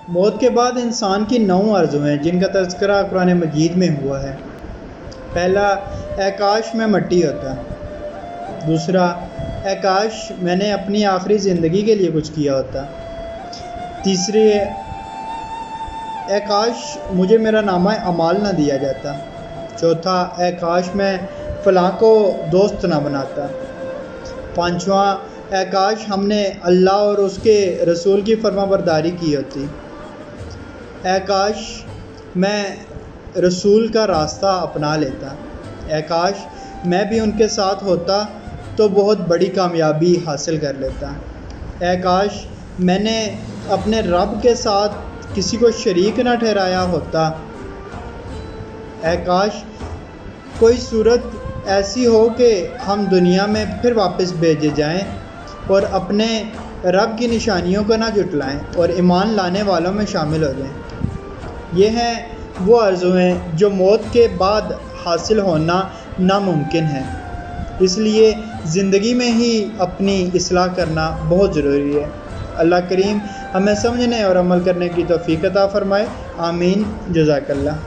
موت کے بعد انسان کی 9 آرزویں ہیں جن کا تذکرہ قرآن مجید میں ہوا ہے۔ پہلا، اے کاش میں مٹی ہوتا۔ دوسرا، اے کاش میں نے اپنی آخری زندگی کے لیے کچھ کیا ہوتا۔ تیسری، اے کاش مجھے میرا نامہ اعمال نہ دیا جاتا۔ چوتھا، اے کاش میں فلاں کو دوست نہ بناتا۔ پانچواں، اے کاش ہم نے اللہ اور اس کے رسول کی فرما برداری کی ہوتی۔ اے کاش میں رسول کا راستہ اپنا لیتا۔ اے کاش میں بھی ان کے ساتھ ہوتا تو بہت بڑی کامیابی حاصل کر لیتا۔ اے کاش میں نے اپنے رب کے ساتھ کسی کو شریک نہ ٹھہرایا ہوتا۔ اے کاش کوئی صورت ایسی ہو کہ ہم دنیا میں پھر واپس بھیجے جائیں اور اپنے رب کی نشانیوں کو نہ جھٹلائیں اور ایمان لانے والوں میں شامل ہو جائیں۔ یہ ہیں وہ آرزویں جو موت کے بعد حاصل ہونا ناممکن ہے، اس لیے زندگی میں ہی اپنی اصلاح کرنا بہت ضروری ہے۔ اللہ کریم ہمیں سمجھنے اور عمل کرنے کی توفیق عطا فرمائے۔ آمین۔ جزاک اللہ۔